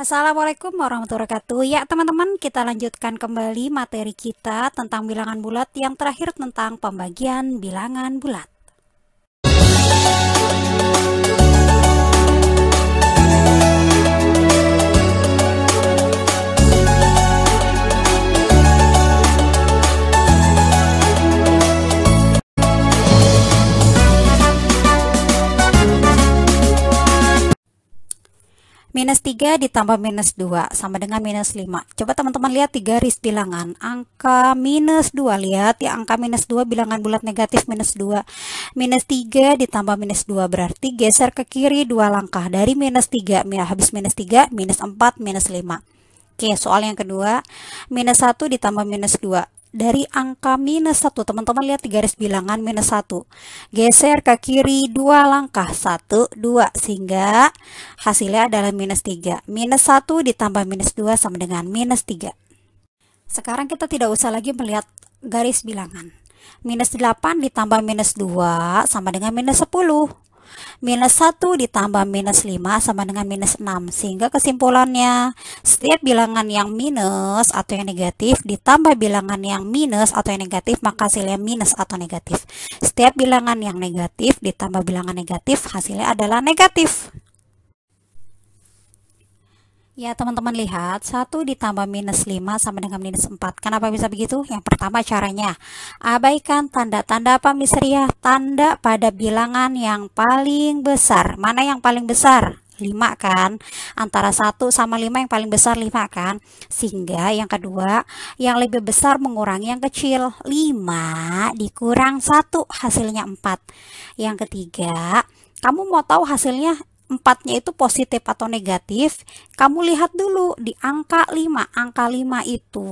Assalamualaikum warahmatullahi wabarakatuh. Ya teman-teman, kita lanjutkan kembali materi kita tentang bilangan bulat yang terakhir tentang pembagian bilangan bulat. Minus 3 ditambah minus 2 sama dengan minus 5. Coba teman-teman lihat di garis bilangan. Angka minus 2, lihat ya, angka minus 2 bilangan bulat negatif minus 2. Minus 3 ditambah minus 2 berarti geser ke kiri 2 langkah. Dari minus 3, habis minus 3, minus 4, minus 5. Oke, soal yang kedua. Minus 1 ditambah minus 2. Dari angka minus 1, teman-teman lihat di garis bilangan minus 1. Geser ke kiri 2 langkah, 1, 2, sehingga hasilnya adalah minus 3. Minus 1 ditambah minus 2 sama dengan minus 3. Sekarang kita tidak usah lagi melihat garis bilangan. Minus 8 ditambah minus 2 sama dengan minus 10. Minus 1 ditambah minus 5 sama dengan minus 6. Sehingga kesimpulannya, setiap bilangan yang minus atau yang negatif ditambah bilangan yang minus atau yang negatif, maka hasilnya minus atau negatif. Setiap bilangan yang negatif ditambah bilangan negatif, hasilnya adalah negatif. Ya teman-teman lihat, 1 ditambah minus 5 sama dengan minus 4. Kenapa bisa begitu? Yang pertama caranya, abaikan tanda-tanda apa Miss Ria? Tanda pada bilangan yang paling besar. Mana yang paling besar? 5 kan? Antara 1 sama 5 yang paling besar 5 kan? Sehingga yang kedua, yang lebih besar mengurangi yang kecil. 5 dikurang 1 hasilnya 4. Yang ketiga, kamu mau tahu hasilnya 4-nya itu positif atau negatif, kamu lihat dulu di angka 5. Angka 5 itu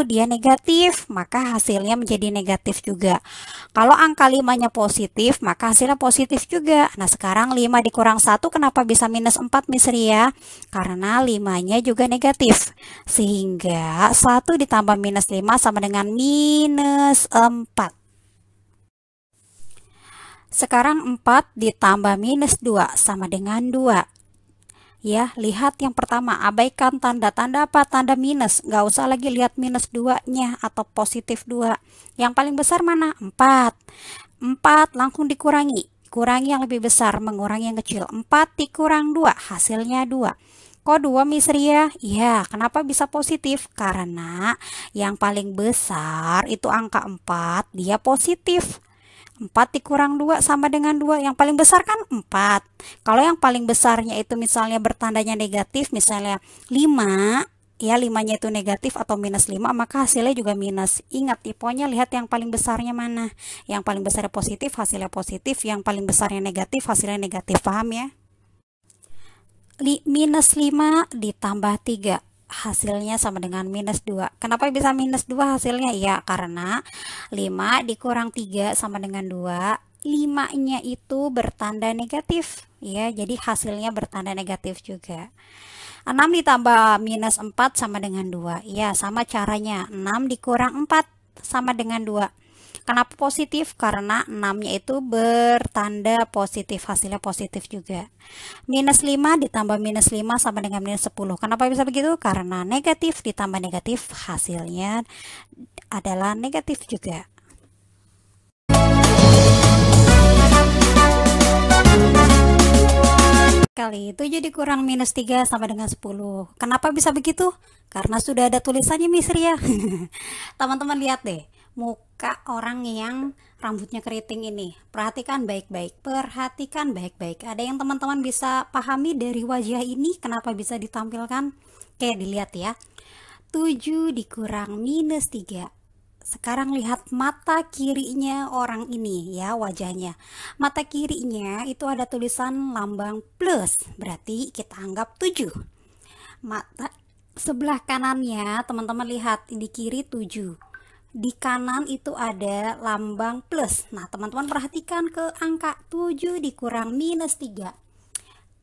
dia negatif, maka hasilnya menjadi negatif juga. Kalau angka 5-nya positif, maka hasilnya positif juga. Nah sekarang 5 dikurang 1 kenapa bisa minus 4 Miss Ria? Karena 5-nya juga negatif. Sehingga 1 ditambah minus 5 sama dengan minus 4. Sekarang 4 ditambah minus 2 sama dengan 2. Ya, lihat yang pertama, abaikan tanda-tanda apa? Tanda minus. Nggak usah lagi lihat minus 2-nya atau positif 2. Yang paling besar mana? 4. 4 langsung dikurangi. Kurangi yang lebih besar, mengurangi yang kecil. 4 dikurang 2, hasilnya 2. Kok 2 Miss Ria? Ya, kenapa bisa positif? Karena yang paling besar itu angka 4, dia positif. 4 dikurang 2 sama dengan 2. Yang paling besar kan 4. Kalau yang paling besarnya itu misalnya bertandanya negatif, misalnya 5, ya 5-nya itu negatif atau minus 5, maka hasilnya juga minus. Ingat, pokoknya lihat yang paling besarnya mana. Yang paling besarnya positif, hasilnya positif. Yang paling besarnya negatif, hasilnya negatif. Paham ya? Minus 5 ditambah 3. Hasilnya sama dengan minus 2. Kenapa bisa minus 2 hasilnya? Ya, karena 5 dikurang 3 sama dengan 2. 5-nya itu bertanda negatif. Ya, jadi hasilnya bertanda negatif juga. 6 ditambah minus 4 sama dengan 2. Ya, sama caranya. 6 dikurang 4 sama dengan 2. Kenapa positif? Karena 6-nya itu bertanda positif, hasilnya positif juga. Minus 5 ditambah minus 5 sama dengan minus 10. Kenapa bisa begitu? Karena negatif ditambah negatif, hasilnya adalah negatif juga. Kali 7 dikurang minus 3 sama dengan 10. Kenapa bisa begitu? Karena sudah ada tulisannya Miss Ria. Teman-teman lihat deh, muka orang yang rambutnya keriting ini. Perhatikan baik-baik. Perhatikan baik-baik. Ada yang teman-teman bisa pahami dari wajah ini kenapa bisa ditampilkan? Oke, dilihat ya. 7 dikurang minus 3. Sekarang lihat mata kirinya orang ini ya, wajahnya. Mata kirinya itu ada tulisan lambang plus. Berarti kita anggap 7. Mata sebelah kanannya, teman-teman lihat di kiri 7. Di kanan itu ada lambang plus. Nah, teman-teman perhatikan ke angka 7 dikurang minus 3.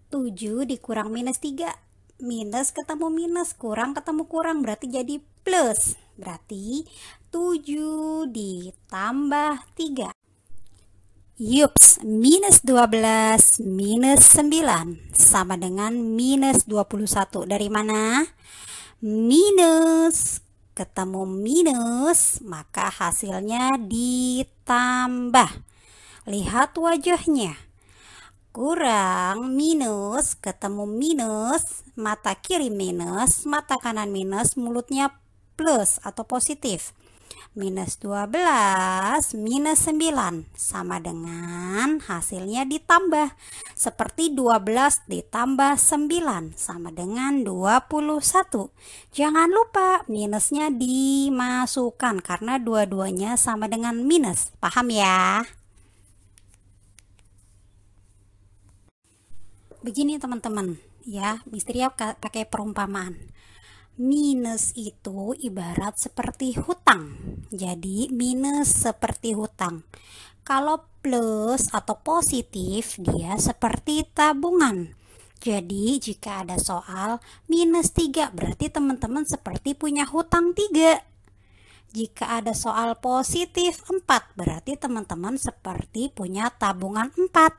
7 dikurang minus 3. Minus ketemu minus, kurang ketemu kurang, berarti jadi plus. Berarti 7 ditambah 3. Yups, minus 12 minus 9 sama dengan minus 21. Dari mana? Minus ketemu minus, maka hasilnya ditambah. Lihat wajahnya. Kurang minus ketemu minus, mata kiri minus, mata kanan minus, mulutnya plus atau positif. Minus 12 minus 9 sama dengan hasilnya ditambah. Seperti 12 ditambah 9 sama dengan 21. Jangan lupa minusnya dimasukkan karena dua-duanya sama dengan minus. Paham ya? Begini teman-teman ya, Misteri pakai perumpamaan. Minus itu ibarat seperti hutang. Jadi minus seperti hutang. Kalau plus atau positif, dia seperti tabungan. Jadi jika ada soal minus 3, berarti teman-teman seperti punya hutang 3. Jika ada soal positif 4, berarti teman-teman seperti punya tabungan 4.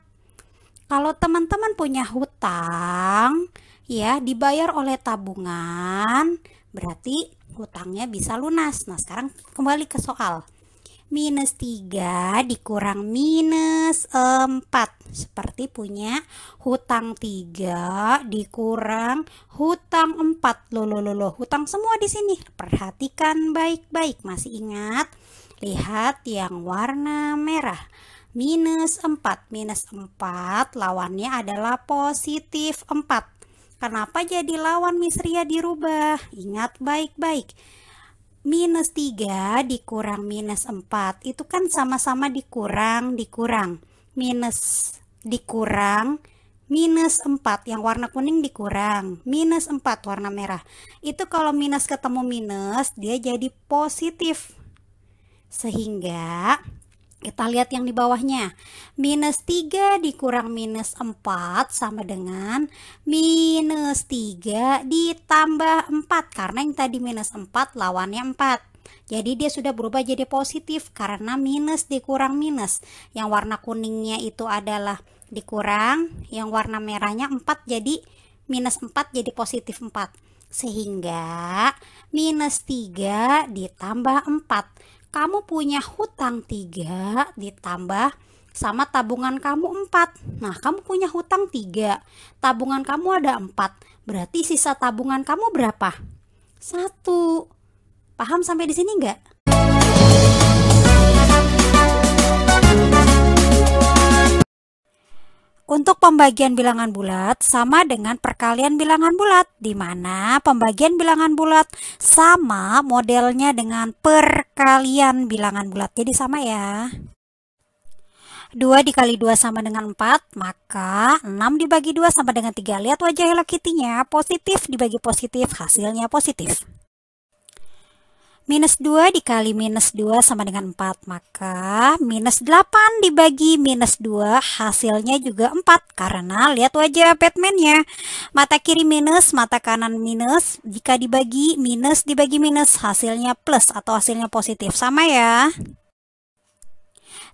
Kalau teman-teman punya hutang, ya dibayar oleh tabungan, berarti hutangnya bisa lunas. Nah sekarang kembali ke soal. Minus 3 dikurang minus 4. Seperti punya hutang 3 dikurang hutang 4. Loh, hutang semua di sini. Perhatikan baik-baik. Masih ingat? Lihat yang warna merah. Minus 4. Minus 4 lawannya adalah positif 4. Kenapa jadi lawan Miss Ria dirubah? Ingat baik-baik. Minus 3 dikurang minus 4. Itu kan sama-sama dikurang. Minus dikurang minus 4. Yang warna kuning dikurang. Minus 4 warna merah. Itu kalau minus ketemu minus, dia jadi positif. Sehingga kita lihat yang di bawahnya. Minus 3 dikurang minus 4 sama dengan minus 3 ditambah 4. Karena yang tadi minus 4 lawannya 4. Jadi dia sudah berubah jadi positif karena minus dikurang minus. Yang warna kuningnya itu adalah dikurang. Yang warna merahnya 4 jadi minus 4 jadi positif 4. Sehingga minus 3 ditambah 4. Kamu punya hutang 3 ditambah sama tabungan kamu 4. Nah, kamu punya hutang 3, tabungan kamu ada 4. Berarti sisa tabungan kamu berapa? 1. Paham sampai di sini enggak? Untuk pembagian bilangan bulat sama dengan perkalian bilangan bulat, di mana pembagian bilangan bulat sama modelnya dengan perkalian bilangan bulat. Jadi sama ya. 2 dikali 2 sama dengan 4, maka 6 dibagi 2 sama dengan 3. Lihat wajah Hello Kitty-nya, positif dibagi positif, hasilnya positif. Minus 2 dikali minus 2 sama dengan 4, maka minus 8 dibagi minus 2 hasilnya juga 4. Karena lihat wajah Batman-nya, mata kiri minus, mata kanan minus, jika dibagi minus hasilnya plus atau hasilnya positif. Sama ya.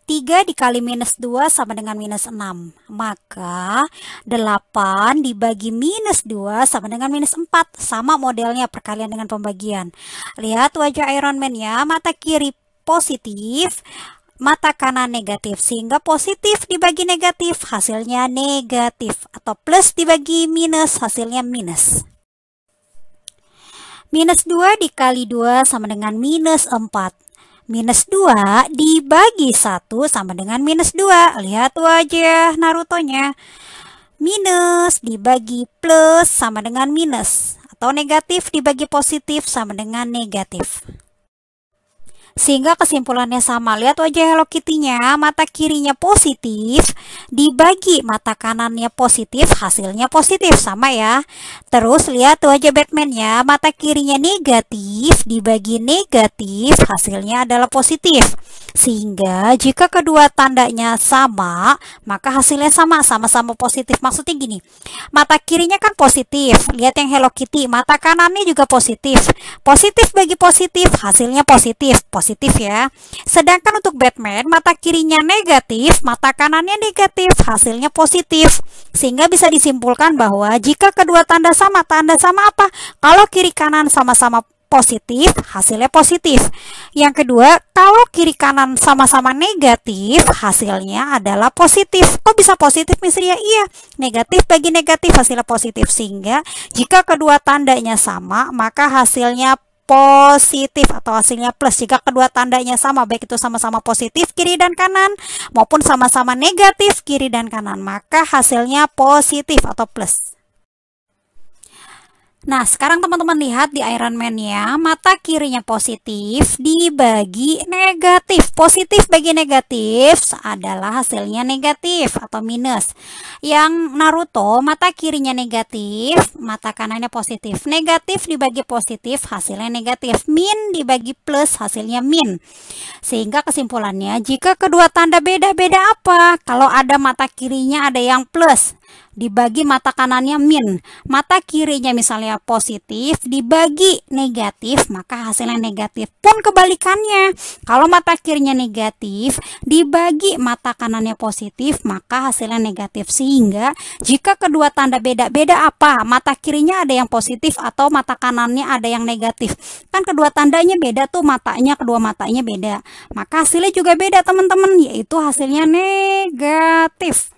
3 dikali minus 2 sama dengan minus 6, maka 8 dibagi minus 2 sama dengan minus 4. Sama modelnya perkalian dengan pembagian. Lihat wajah Iron Man ya, mata kiri positif, mata kanan negatif, sehingga positif dibagi negatif hasilnya negatif, atau plus dibagi minus hasilnya minus. Minus 2 dikali 2 sama dengan minus 4. Minus 2 dibagi 1 sama dengan minus 2. Lihat wajah Naruto-nya. Minus dibagi plus sama dengan minus. Atau negatif dibagi positif sama dengan negatif. Sehingga kesimpulannya sama. Lihat wajah Hello Kitty-nya, mata kirinya positif, dibagi mata kanannya positif, hasilnya positif. Sama ya. Terus lihat wajah Batman-nya, mata kirinya negatif, dibagi negatif, hasilnya adalah positif. Sehingga jika kedua tandanya sama, maka hasilnya sama-sama positif. Maksudnya gini, mata kirinya kan positif. Lihat yang Hello Kitty, mata kanannya juga positif. Positif bagi positif, hasilnya positif. Positif ya. Sedangkan untuk Batman, mata kirinya negatif, mata kanannya negatif, hasilnya positif. Sehingga bisa disimpulkan bahwa jika kedua tanda sama apa? Kalau kiri kanan sama-sama positif, hasilnya positif. Yang kedua, kalau kiri kanan sama-sama negatif, hasilnya adalah positif. Kok bisa positif, Miss Ria? Iya, negatif bagi negatif, hasilnya positif. Sehingga jika kedua tandanya sama, maka hasilnya positif atau hasilnya plus. Jika kedua tandanya sama, baik itu sama-sama positif kiri dan kanan maupun sama-sama negatif kiri dan kanan, maka hasilnya positif atau plus. Nah, sekarang teman-teman lihat di Iron Man ya, mata kirinya positif dibagi negatif. Positif bagi negatif adalah hasilnya negatif atau minus. Yang Naruto, mata kirinya negatif, mata kanannya positif. Negatif dibagi positif, hasilnya negatif. Min dibagi plus, hasilnya min. Sehingga kesimpulannya, jika kedua tanda beda-beda apa? Kalau ada mata kirinya ada yang plus, dibagi mata kanannya min. Mata kirinya misalnya positif dibagi negatif, maka hasilnya negatif. Pun kebalikannya, kalau mata kirinya negatif dibagi mata kanannya positif, maka hasilnya negatif. Sehingga jika kedua tanda beda-beda apa? Mata kirinya ada yang positif atau mata kanannya ada yang negatif. Kan kedua tandanya beda tuh, kedua matanya beda. Maka hasilnya juga beda teman-teman, yaitu hasilnya negatif.